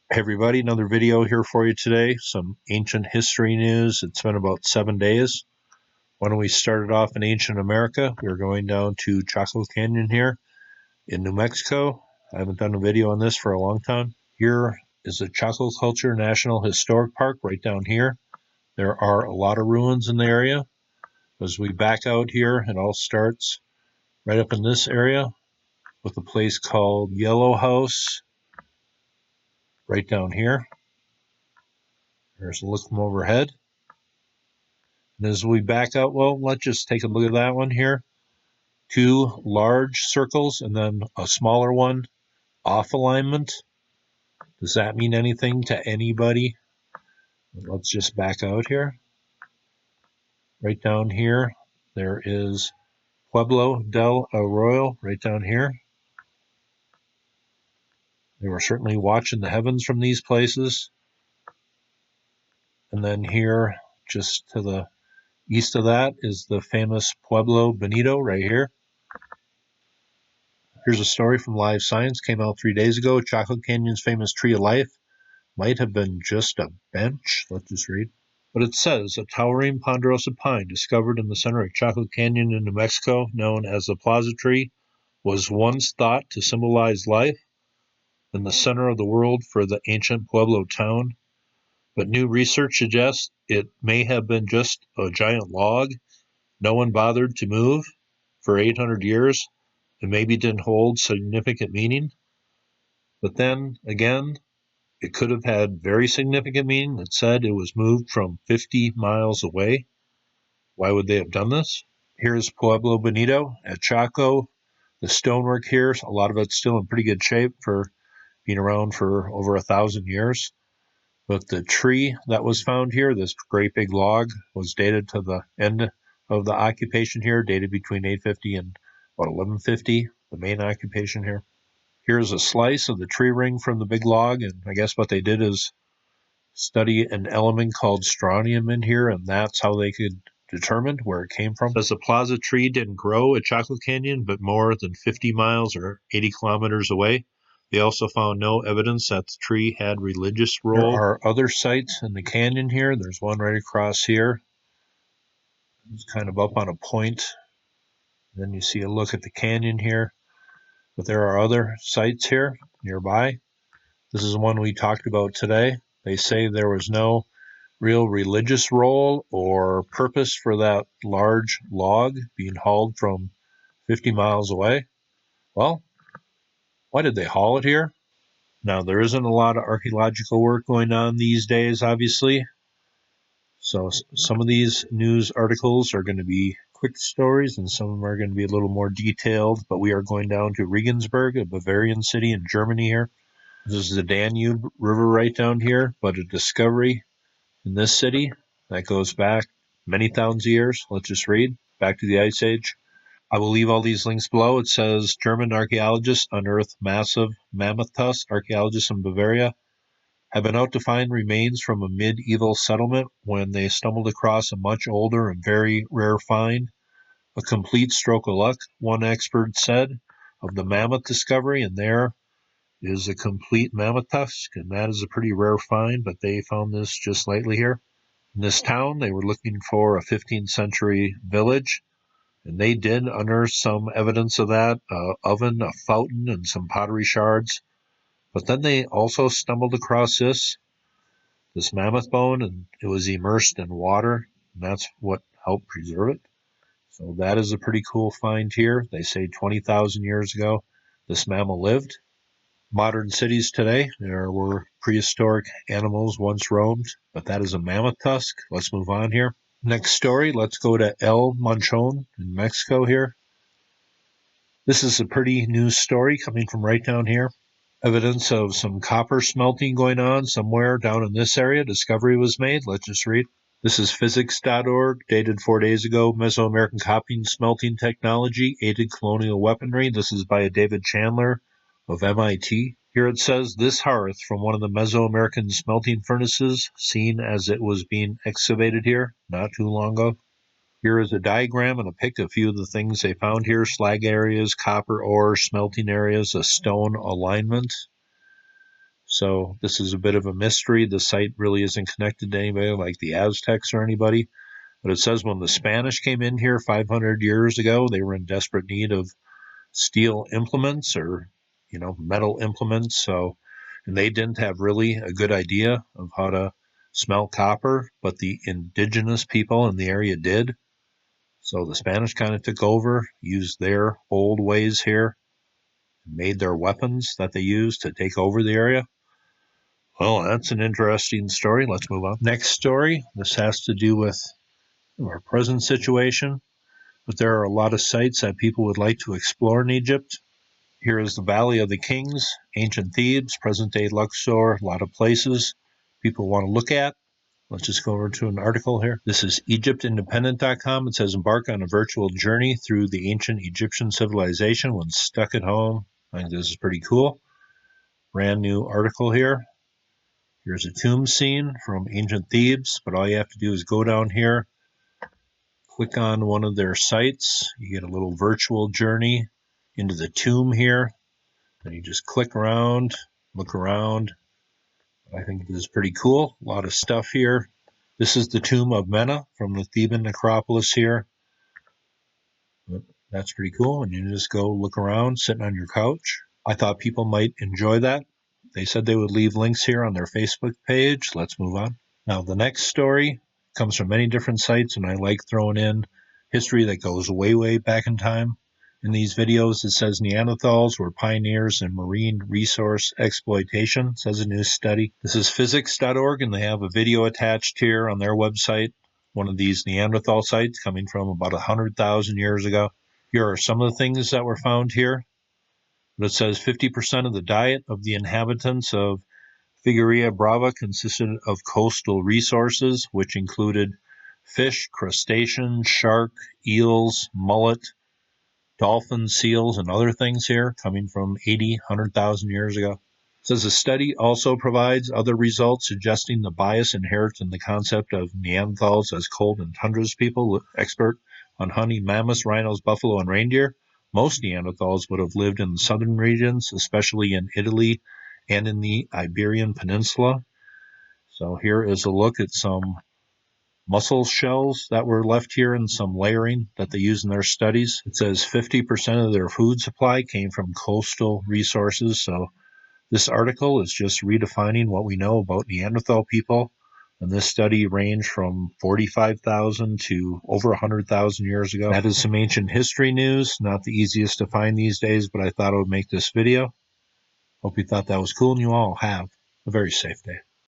Hey everybody, another video here for you today. Some ancient history news. It's been about 7 days. Why don't we start it off in ancient America? We're going down to Chaco Canyon here in New Mexico. I haven't done a video on this for a long time. Here is the Chaco Culture National Historic Park right down here. There are a lot of ruins in the area. As we back out here, it all starts right up in this area with a place called Yellow House right down here. There's a look from overhead. And as we back out, well, let's just take a look at that one here. Two large circles and then a smaller one off alignment. Does that mean anything to anybody? Let's just back out here. Right down here, there is Pueblo del Arroyo right down here. They were certainly watching the heavens from these places. And then here, just to the east of that, is the famous Pueblo Bonito right here. Here's a story from Live Science, came out 3 days ago. Chaco Canyon's famous tree of life might have been just a bench. Let's just read. But it says, a towering ponderosa pine discovered in the center of Chaco Canyon in New Mexico, known as the plaza tree, was once thought to symbolize life in the center of the world for the ancient Pueblo town. But new research suggests it may have been just a giant log no one bothered to move for 800 years and maybe didn't hold significant meaning. But then again, it could have had very significant meaning. It said it was moved from 50 miles away. Why would they have done this? Here's Pueblo Bonito at Chaco. The stonework here, a lot of it's still in pretty good shape for being around for over 1,000 years. But the tree that was found here, this great big log, was dated to the end of the occupation here, dated between 850 and about 1150, the main occupation here. Here's a slice of the tree ring from the big log, and I guess what they did is study an element called strontium in here, and that's how they could determine where it came from. It says the plaza tree didn't grow at Chaco Canyon, but more than 50 miles or 80 kilometers away. They also found no evidence that the tree had religious role. There are other sites in the canyon here. There's one right across here. It's kind of up on a point. Then you see a look at the canyon here. But there are other sites here nearby. This is one we talked about today. They say there was no real religious role or purpose for that large log being hauled from 50 miles away. Well, why did they haul it here? Now, there isn't a lot of archaeological work going on these days, obviously. So some of these news articles are going to be quick stories and some of them are going to be a little more detailed. But we are going down to Regensburg, a Bavarian city in Germany here. This is the Danube River right down here, but a discovery in this city that goes back many thousands of years. Let's just read. Back to the Ice Age. I will leave all these links below. It says German archaeologists unearthed massive Mammoth Tusk. Archaeologists in Bavaria have been out to find remains from a medieval settlement when they stumbled across a much older and very rare find. A complete stroke of luck, one expert said, of the mammoth discovery, and there is a complete mammoth tusk, and that is a pretty rare find, but they found this just lately here. In this town, they were looking for a 15th century village, and they did unearth some evidence of that, an oven, a fountain, and some pottery shards. But then they also stumbled across this mammoth bone, and it was immersed in water, and that's what helped preserve it. So that is a pretty cool find here. They say 20,000 years ago, this mammal lived. Modern cities today, there were prehistoric animals once roamed, but that is a mammoth tusk. Let's move on here. Next story, let's go to El Manchon in Mexico here. This is a pretty new story coming from right down here. Evidence of some copper smelting going on somewhere down in this area. Discovery was made. Let's just read. This is physics.org, dated 4 days ago. Mesoamerican copper smelting technology aided colonial weaponry. This is by David Chandler of MIT. Here it says, this hearth from one of the Mesoamerican smelting furnaces, seen as it was being excavated here not too long ago. Here is a diagram and a pic of a few of the things they found here. Slag areas, copper ore, smelting areas, a stone alignment. So this is a bit of a mystery. The site really isn't connected to anybody like the Aztecs or anybody. But it says when the Spanish came in here 500 years ago, they were in desperate need of steel implements or, metal implements. So, and they didn't have really a good idea of how to smelt copper, but the indigenous people in the area did. So the Spanish kind of took over, used their old ways here, made their weapons that they used to take over the area. Well, that's an interesting story. Let's move on. Next story. This has to do with our present situation, but there are a lot of sites that people would like to explore in Egypt. Here is the Valley of the Kings, ancient Thebes, present-day Luxor, a lot of places people want to look at. Let's just go over to an article here. This is EgyptIndependent.com. It says, embark on a virtual journey through the ancient Egyptian civilization when stuck at home. I think this is pretty cool. Brand new article here. Here's a tomb scene from ancient Thebes, but all you have to do is go down here, click on one of their sites. You get a little virtual journey into the tomb here. Then you just click around, look around. I think this is pretty cool. A lot of stuff here. This is the tomb of Mena from the Theban necropolis here. That's pretty cool. And you just go look around, sitting on your couch. I thought people might enjoy that. They said they would leave links here on their Facebook page. Let's move on. Now, the next story comes from many different sites, and I like throwing in history that goes way, way back in time. In these videos, it says Neanderthals were pioneers in marine resource exploitation, says a new study. This is physics.org, and they have a video attached here on their website, one of these Neanderthal sites coming from about 100,000 years ago. Here are some of the things that were found here. But it says 50% of the diet of the inhabitants of Figueria Brava consisted of coastal resources, which included fish, crustaceans, shark, eels, mullet, dolphins, seals, and other things here coming from 80, 100,000 years ago. It says the study also provides other results suggesting the bias inherent in the concept of Neanderthals as cold and tundras people, expert on hunting mammoths, rhinos, buffalo, and reindeer. Most Neanderthals would have lived in the southern regions, especially in Italy and in the Iberian Peninsula. So here is a look at some mussel shells that were left here and some layering that they use in their studies. It says 50% of their food supply came from coastal resources. So this article is just redefining what we know about Neanderthal people. And this study ranged from 45,000 to over 100,000 years ago. That is some ancient history news. Not the easiest to find these days, but I thought I would make this video. Hope you thought that was cool, and you all have a very safe day.